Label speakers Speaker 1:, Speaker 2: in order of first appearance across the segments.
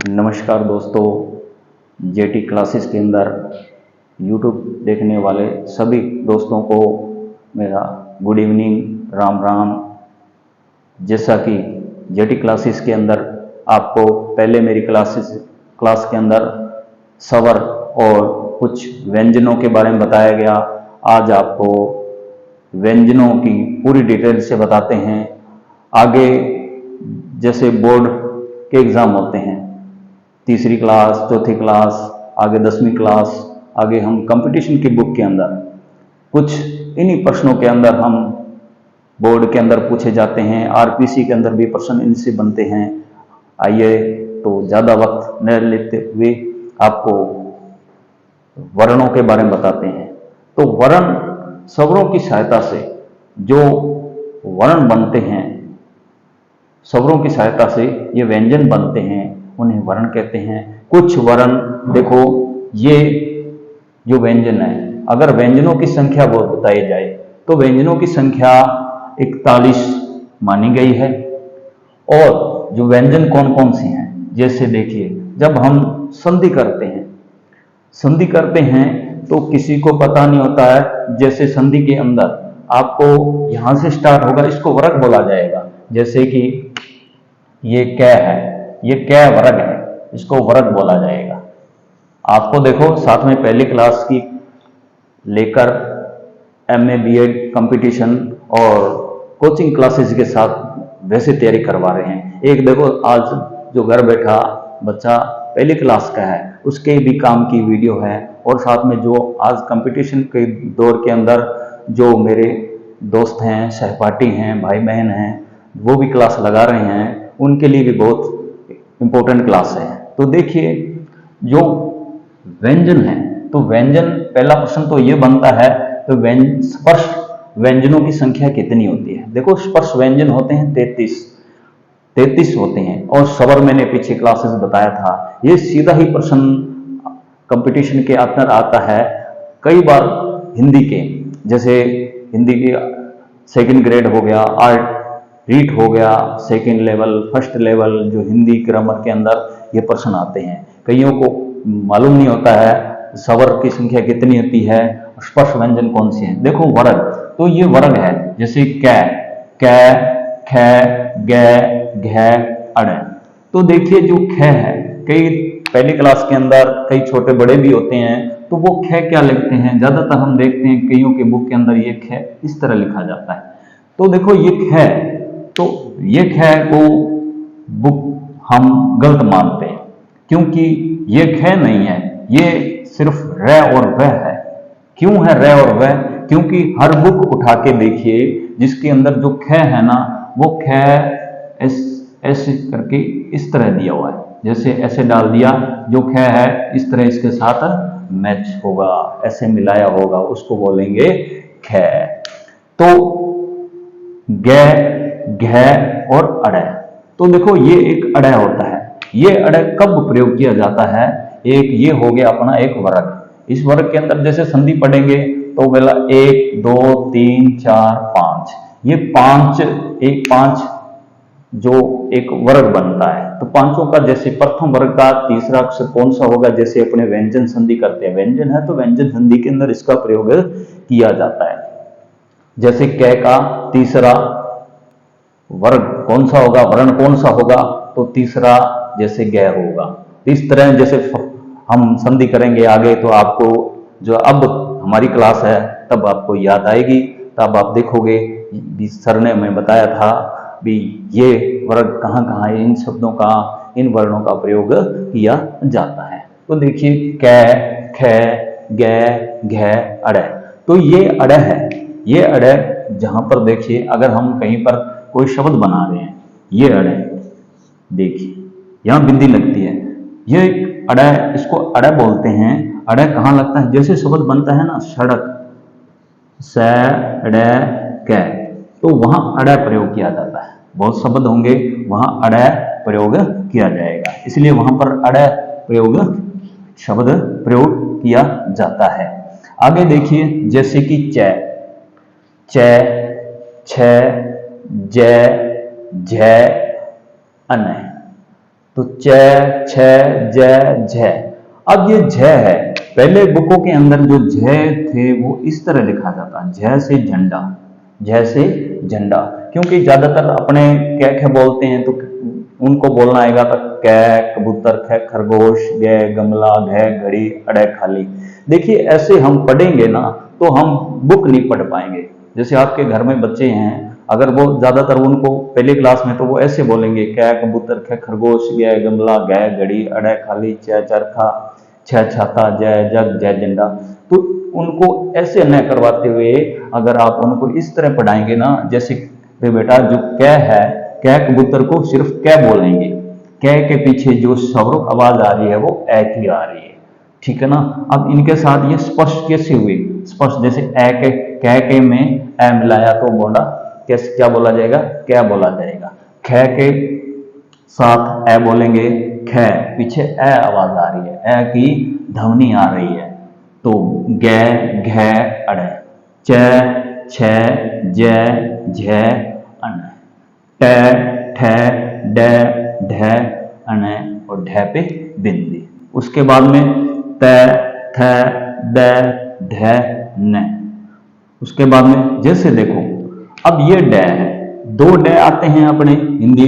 Speaker 1: नमस्कार दोस्तों, jetty classes के अंदर यूट्यूब देखने वाले सभी दोस्तों को मेरा गुड इवनिंग, राम राम। जैसा कि जेटी क्लासेस के अंदर आपको पहले मेरी क्लास के अंदर स्वर और कुछ व्यंजनों के बारे में बताया गया, आज आपको व्यंजनों की पूरी डिटेल से बताते हैं। आगे जैसे बोर्ड के एग्ज़ाम होते हैं, तीसरी क्लास, चौथी क्लास, आगे 10वीं क्लास, आगे हम कंपटीशन की बुक के अंदर कुछ इन्हीं प्रश्नों के अंदर हम बोर्ड के अंदर पूछे जाते हैं, आरपीसी के अंदर भी प्रश्न इनसे बनते हैं। आइए तो ज़्यादा वक्त न लेते हुए आपको वर्णों के बारे में बताते हैं। तो वर्ण स्वरों की सहायता से जो वर्ण बनते हैं, स्वरों की सहायता से ये व्यंजन बनते हैं, उन्हें वर्ण कहते हैं। कुछ वर्ण देखो, ये जो व्यंजन है, अगर व्यंजनों की संख्या वो बताई जाए तो व्यंजनों की संख्या 41 मानी गई है। और जो व्यंजन कौन कौन से हैं, जैसे देखिए, जब हम संधि करते हैं तो किसी को पता नहीं होता है। जैसे संधि के अंदर आपको यहां से स्टार्ट होगा, इसको वर्ग बोला जाएगा। जैसे कि ये कै है, ये कै वर्ग है, इसको वर्ग बोला जाएगा। आपको देखो, साथ में पहली क्लास की लेकर एमए बीएड कंपटीशन और कोचिंग क्लासेस के साथ वैसे तैयारी करवा रहे हैं। एक देखो, आज जो घर बैठा बच्चा पहली क्लास का है, उसके भी काम की वीडियो है। और साथ में जो आज कंपटीशन के दौर के अंदर जो मेरे दोस्त हैं, सहपाठी हैं, भाई बहन हैं, वो भी क्लास लगा रहे हैं, उनके लिए भी बहुत इम्पोर्टेंट क्लास है। तो देखिए, जो व्यंजन है, तो व्यंजन, पहला प्रश्न तो ये बनता है, तो स्पर्श व्यंजनों की संख्या कितनी होती है। देखो, स्पर्श व्यंजन होते हैं 33 होते हैं। और स्वर मैंने पीछे क्लासेस बताया था, ये सीधा ही प्रश्न कंपटीशन के अंदर आता है। कई बार हिंदी के, जैसे हिंदी के सेकंड ग्रेड हो गया, आर्ट रीट हो गया, सेकंड लेवल, फर्स्ट लेवल, जो हिंदी ग्रामर के अंदर ये प्रश्न आते हैं। कईयों को मालूम नहीं होता है स्वर की संख्या कितनी होती है, स्पर्श व्यंजन कौन से हैं। देखो, वर्ग, तो ये वर्ग है, जैसे कै, ख, ग, घ, अड़। तो देखिए, जो ख है, कई पहली क्लास के अंदर कई छोटे बड़े भी होते हैं, तो वो ख क्या लिखते हैं, ज्यादातर हम देखते हैं कईयों के बुक के अंदर ये ख इस तरह लिखा जाता है। तो देखो, ये ख, तो ये ख को बुक हम गलत मानते हैं, क्योंकि ये ख नहीं है, ये सिर्फ र और व है। क्यों है र और व? क्योंकि हर बुक उठा के देखिए, जिसके अंदर जो ख है ना, वो ख ऐसे करके इस तरह दिया हुआ है। जैसे ऐसे डाल दिया, जो ख है इस तरह इसके साथ मैच होगा, ऐसे मिलाया होगा, उसको बोलेंगे ख। तो ग, घ और अड़, तो देखो, ये एक अड़ होता है। ये अड़ कब प्रयोग किया जाता है? एक ये हो गया अपना एक वर्ग। इस वर्ग के अंदर जैसे संधि पढ़ेंगे तो बोला 1 2 3 4 5, ये 5 जो एक वर्ग बनता है। तो पांचों का, जैसे प्रथम वर्ग का तीसरा अक्षर कौन सा होगा, जैसे अपने व्यंजन संधि करते हैं, व्यंजन है तो व्यंजन संधि के अंदर इसका प्रयोग किया जाता है। जैसे कै का तीसरा वर्ग कौन सा होगा, वर्ण कौन सा होगा, तो तीसरा जैसे ग होगा। इस तरह जैसे हम संधि करेंगे आगे, तो आपको जो अब हमारी क्लास है तब आपको याद आएगी, तब आप देखोगे सर ने हमें बताया था भी ये वर्ग कहाँ कहाँ है, इन शब्दों का, इन वर्णों का प्रयोग किया जाता है। तो देखिए, कै, ख, ग, घ, अड़, तो ये अड़ है। ये अड़, जहां पर देखिए, अगर हम कहीं पर कोई शब्द बना रहे हैं, ये अड़ है, देखिए यहां बिंदी लगती है, ये अड़, इसको अड़ बोलते हैं। अड़ कहां लगता है? जैसे शब्द बनता है ना, सड़क, सड़क, तो वहां अड़ प्रयोग किया जाता है। बहुत शब्द होंगे, वहां अड़ प्रयोग किया जाएगा, इसलिए वहां पर अड़ प्रयोग, शब्द प्रयोग किया जाता है। आगे देखिए, जैसे कि च, छ, ज, झ, अन, तो तो च, छ, ज, झ। अब ये झ है, पहले बुकों के अंदर जो झ थे वो इस तरह लिखा जाता, झ से झंडा, झ से झंडा, क्योंकि ज्यादातर अपने कै ख बोलते हैं तो उनको बोलना आएगा तो कै कबूतर, ख खरगोश, ग गमला, घ घड़ी, अड़े खाली। देखिए ऐसे हम पढ़ेंगे ना तो हम बुक नहीं पढ़ पाएंगे। जैसे आपके घर में बच्चे हैं, अगर वो ज्यादातर उनको पहली क्लास में तो वो ऐसे बोलेंगे कै कबूतर, ख खरगोश, ग गमला, घ घड़ी, अड़े खाली, च चरखा, छ छाता, जय जग, जय झंडा। तो उनको ऐसे न करवाते हुए अगर आप उनको इस तरह पढ़ाएंगे ना, जैसे बेटा जो कै है, कै कबूतर को सिर्फ कै बोलेंगे, कै के पीछे जो स्वर आवाज आ रही है वो ए की आ रही है, ठीक है ना। अब इनके साथ ये स्पर्श कैसे हुए, स्पर्श जैसे ए के, कै के में ए मिलाया तो बोला कैसे, क्या बोला जाएगा, क्या बोला जाएगा। ख के साथ ए बोलेंगे, ख पीछे ए आवाज आ रही है, ए की ध्वनि आ रही है, तो ग घ अड़, च छ ज झ अण, ट ठ ड ढ अण और ढ पे बिंदी। उसके बाद में त थ द ध न। उसके बाद में जैसे देखो अब ये ड है, दो ड आते हैं अपने हिंदी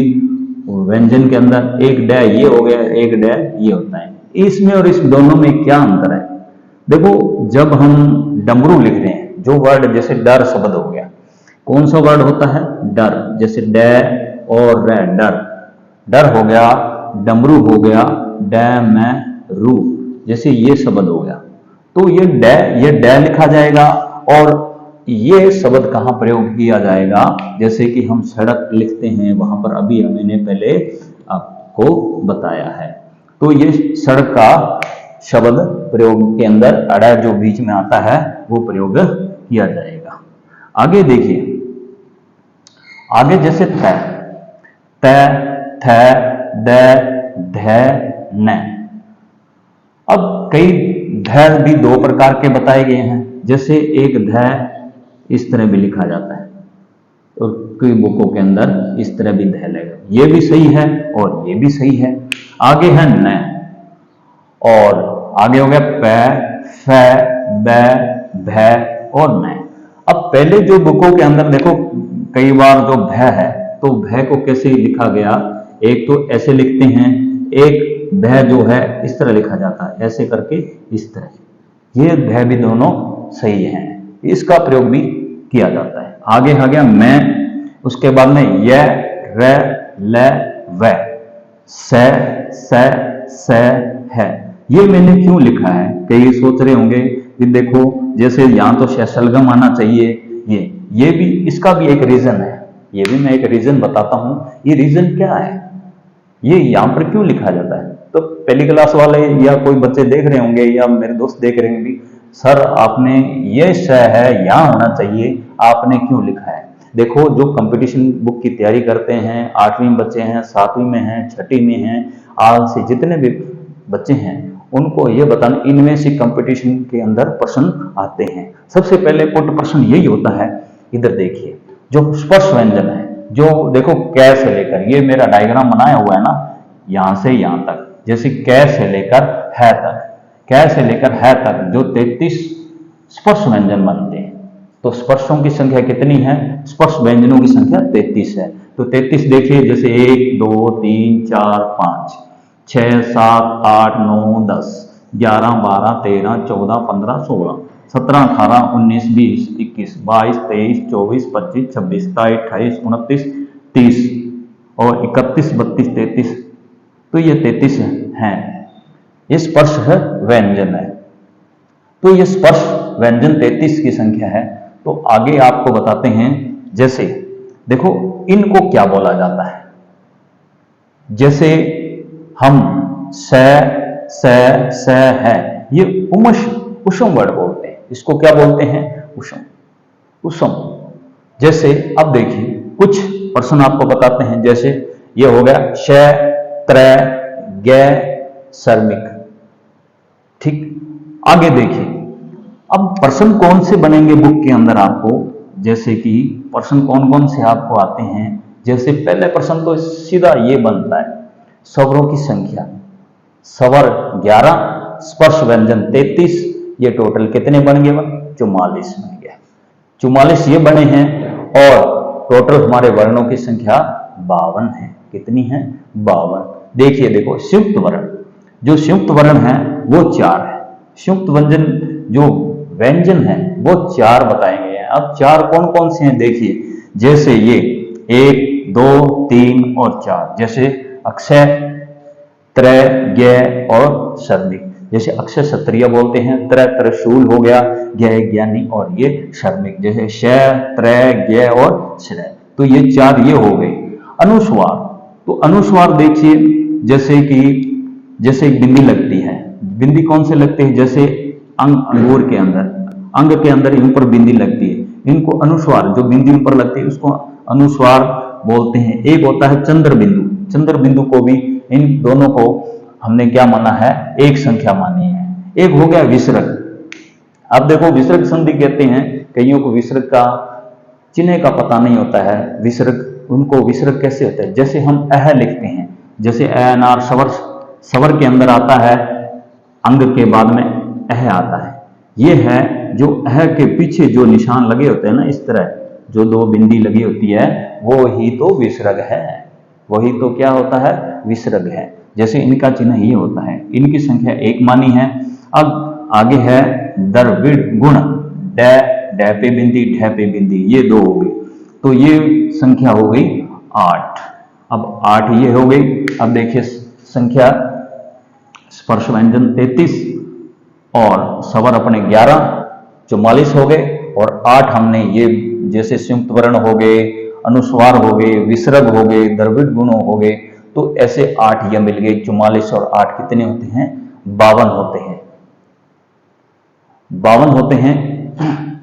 Speaker 1: व्यंजन के अंदर, एक ड ये हो गया, एक ड ये होता है। इसमें और इस दोनों में क्या अंतर है, देखो जब हम डमरू लिख रहे हैं, जो वर्ड जैसे डर शब्द हो गया, कौन सा वर्ड होता है, डर, जैसे ड और र, डर, डर हो गया, डमरू हो गया, ड में रू, जैसे ये शब्द हो गया, तो ये ड लिखा जाएगा। और ये शब्द कहां प्रयोग किया जाएगा, जैसे कि हम सड़क लिखते हैं वहां पर, अभी मैंने पहले आपको बताया है। तो ये सड़क का शब्द प्रयोग के अंदर अड़ा जो बीच में आता है वो प्रयोग किया जाएगा। आगे देखिए, आगे जैसे थ, थ द ध न। अब कई ध भी दो प्रकार के बताए गए हैं, जैसे एक ध इस तरह भी लिखा जाता है, और कई बुकों के अंदर इस तरह भी ध लगेगा, ये भी सही है और ये भी सही है। आगे है न, और आगे हो गया प, फ, ब, भ और न। अब पहले जो बुकों के अंदर देखो कई बार जो भ है, तो भ को कैसे लिखा गया, एक तो ऐसे लिखते हैं, एक भ जो है इस तरह लिखा जाता है, ऐसे करके इस तरह, ये भ भी दोनों सही हैं, इसका प्रयोग भी किया जाता है। आगे आ गया मैं, उसके बाद में य, र, ल, व, स है। ये मैंने क्यों लिखा है, कई सोच रहे होंगे कि देखो जैसे यहां तो शलगम आना चाहिए, ये भी, इसका भी एक रीजन है, ये भी मैं एक रीजन बताता हूं। ये रीजन क्या है, ये यहां पर क्यों लिखा जाता है, तो पहली क्लास वाले या कोई बच्चे देख रहे होंगे या मेरे दोस्त देख रहे होंगे, सर आपने ये श है यहां होना चाहिए, आपने क्यों लिखा है। देखो जो कंपटीशन बुक की तैयारी करते हैं, 8वीं में बच्चे हैं, 7वीं में हैं, 6ठी में हैं, आज से जितने भी बच्चे हैं उनको ये बताना, इनमें से कंपटीशन के अंदर प्रश्न आते हैं। सबसे पहले पुट प्रश्न यही होता है, इधर देखिए जो स्पर्श व्यंजन है, जो देखो कै से लेकर, ये मेरा डायग्राम बनाया हुआ है ना, यहां से यहां तक, जैसे कै से लेकर है तक, कै से लेकर है तक जो 33 स्पर्श व्यंजन बनते हैं, तो स्पर्शों की संख्या कितनी है, स्पर्श व्यंजनों की संख्या 33 है। तो 33 देखिए, जैसे 1 2 3 4 5 6 7 8 9 10 11 12 13 14 15 16 17 18 19 20 21 22 23 24 25 26 27 28 29 30 और 31 32 33, तो ये 33 हैं, ये स्पर्श व्यंजन है। तो ये स्पर्श व्यंजन 33 की संख्या है। तो आगे आपको बताते हैं, जैसे देखो इनको क्या बोला जाता है, जैसे हम स है, ये उषम वर्ड बोलते हैं, इसको क्या बोलते हैं, उषम। जैसे अब देखिए कुछ प्रश्न आपको बताते हैं, जैसे ये हो गया श त्र ग सर्मिक, ठीक। आगे देखिए अब प्रश्न कौन से बनेंगे बुक के अंदर आपको, जैसे कि प्रश्न कौन कौन से आपको आते हैं, जैसे पहले प्रश्न तो सीधा ये बनता है, स्वरों की संख्या, स्वर 11, स्पर्श व्यंजन 33, ये टोटल कितने बन गए? 44 बन गए। 44 ये बने हैं और टोटल हमारे वर्णों की संख्या 52 है। कितनी है? 52। देखिए, देखो संयुक्त वर्ण, जो संयुक्त वर्ण है वो 4 है। संयुक्त व्यंजन जो व्यंजन है वो 4 बताए गए हैं। अब 4 कौन कौन से हैं? देखिए, जैसे ये 1, 2, 3 और 4, जैसे अक्षय, त्रय, ज्ञ और शर्मिक। जैसे अक्षय क्षत्रिय बोलते हैं, त्रय त्रिशूल हो गया, ज्ञ ज्ञानी और ये शर्मिक। जैसे श, त्रय, ज्ञ और श्रय, तो ये 4 ये हो गए। अनुस्वार, तो अनुस्वार देखिए, जैसे एक बिंदी लगती है। बिंदी कौन से लगती है? जैसे अंगूर के अंदर, अंग के अंदर इन पर बिंदी लगती है, इनको अनुस्वार, जो बिंदी ऊपर लगती है उसको अनुस्वार बोलते हैं। एक होता है चंद्र बिंदु, चंद्र बिंदु को भी, इन दोनों को हमने क्या माना है? एक संख्या मानी है। एक हो गया विसर्ग। अब देखो, विसर्ग संधि कहते हैं, कईयों को विसर्ग का चिन्ह का पता नहीं होता है। विसर्ग, उनको विसर्ग कैसे होता है? जैसे हम अह लिखते हैं, जैसे अनार स्वर के अंदर आता है, अंग के बाद में अह आता है। ये है जो अह के पीछे जो निशान लगे होते हैं ना, इस तरह जो 2 बिंदी लगी होती है, वो ही तो विसर्ग है। वही तो क्या होता है? विसर्ग है। जैसे इनका चिन्ह ये होता है। इनकी संख्या 1 मानी है। अब आगे है द्रविड़ गुण, ड पे बिंदी, ढ पे बिंदी, ये 2 हो गई, तो ये संख्या हो गई 8। अब 8 ये हो गई। अब देखिए संख्या, स्पर्श व्यंजन 33 और स्वर अपने 11, 44 हो गए। और 8 हमने ये, जैसे संयुक्त वर्ण हो गए, अनुस्वार हो गए, विसर्ग हो गए, द्रविड़ गुण हो गए, तो ऐसे 8 ये मिल गए। 44 और 8 कितने होते हैं? 52 होते हैं। 52 होते हैं।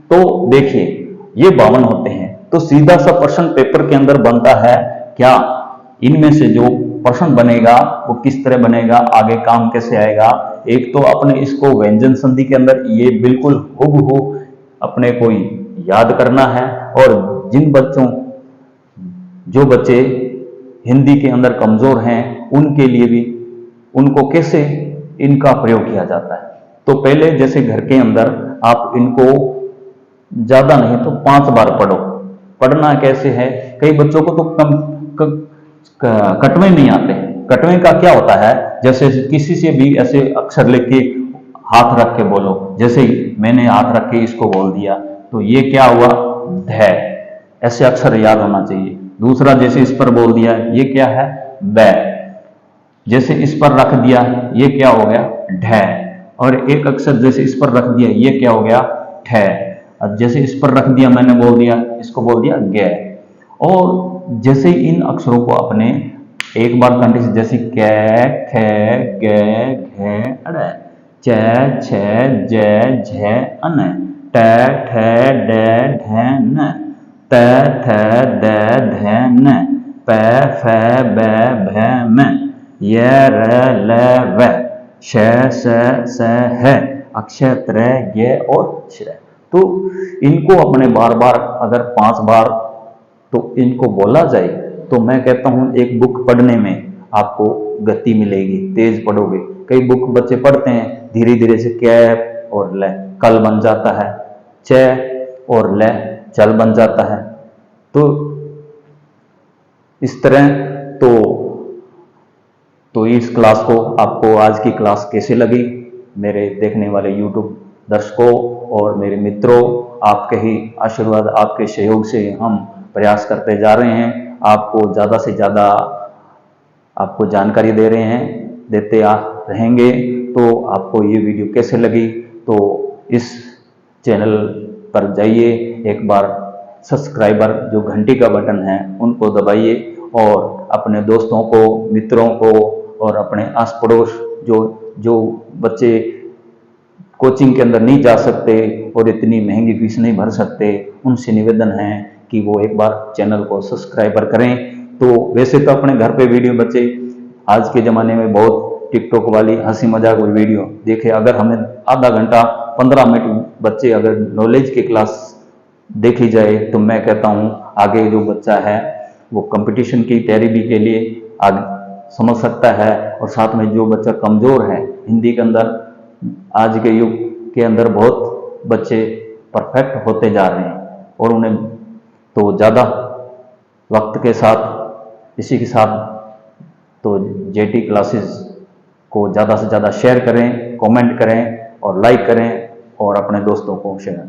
Speaker 1: तो देखिए, ये 52 होते हैं, तो सीधा सा प्रश्न पेपर के अंदर बनता है क्या? इनमें से जो प्रश्न बनेगा वो किस तरह बनेगा, आगे काम कैसे आएगा? एक तो अपने इसको व्यंजन संधि के अंदर ये बिल्कुल हुबहू अपने को याद करना है। और जिन बच्चों, जो बच्चे हिंदी के अंदर कमजोर हैं, उनके लिए भी, उनको कैसे इनका प्रयोग किया जाता है। तो पहले जैसे घर के अंदर आप इनको ज्यादा नहीं तो 5 बार पढ़ो। पढ़ना कैसे है? कई बच्चों को तो कटवे नहीं आते। कटवे का क्या होता है? जैसे किसी से भी ऐसे अक्षर लिख के हाथ रख के बोलो, जैसे मैंने हाथ रख के इसको बोल दिया, तो ये क्या हुआ? ध। ऐसे अक्षर याद होना चाहिए। दूसरा, जैसे इस पर बोल दिया, ये क्या है? ब। जैसे इस पर रख दिया, ये क्या हो गया? ढ। और एक अक्षर जैसे इस पर रख दिया, ये क्या हो गया? ठ। अब जैसे इस पर रख दिया, मैंने बोल दिया, इसको बोल दिया ग। और जैसे इन अक्षरों को अपने एक बार कंडीशन, जैसे क, ख, ग, घ, अड़, च, छ, ज, झ, अन, ट, ठ, ड, ढ, न, त, थ, द, ध, न, प, फ, ब, भ, म, य, र, ल, व, श, स, ह, अक्षय, त्रय, ज्ञ और श्रय। तो इनको अपने बार बार, अगर 5 बार तो इनको बोला जाए, तो मैं कहता हूं एक बुक पढ़ने में आपको गति मिलेगी, तेज पढ़ोगे। कई बुक बच्चे पढ़ते हैं, धीरे धीरे से कै और ल कल बन जाता है, च और ल चल बन जाता है। तो इस तरह तो इस क्लास को, आपको आज की क्लास कैसे लगी? मेरे देखने वाले YouTube दर्शकों और मेरे मित्रों, आपके ही आशीर्वाद, आपके सहयोग से हम प्रयास करते जा रहे हैं। आपको ज़्यादा से ज़्यादा आपको जानकारी दे रहे हैं, देते रहेंगे। तो आपको ये वीडियो कैसे लगी? तो इस चैनल पर जाइए, एक बार सब्सक्राइबर जो घंटी का बटन है उनको दबाइए, और अपने दोस्तों को, मित्रों को और अपने आस पड़ोस जो बच्चे कोचिंग के अंदर नहीं जा सकते और इतनी महंगी फीस नहीं भर सकते, उनसे निवेदन है कि वो एक बार चैनल को सब्सक्राइबर करें। तो वैसे तो अपने घर पे वीडियो बच्चे आज के ज़माने में बहुत टिकटॉक वाली हंसी मजाक वाली वीडियो देखे, अगर हमें आधा घंटा 15 मिनट बच्चे अगर नॉलेज की क्लास देखी जाए, तो मैं कहता हूँ आगे जो बच्चा है वो कंपटीशन की तैयारी के लिए समझ सकता है, और साथ में जो बच्चा कमज़ोर है हिंदी के अंदर, आज के युग के अंदर बहुत बच्चे परफेक्ट होते जा रहे हैं, और उन्हें तो ज़्यादा वक्त के साथ इसी के साथ तो जेटी क्लासेस को ज़्यादा से ज़्यादा शेयर करें, कमेंट करें और लाइक करें और अपने दोस्तों को शेयर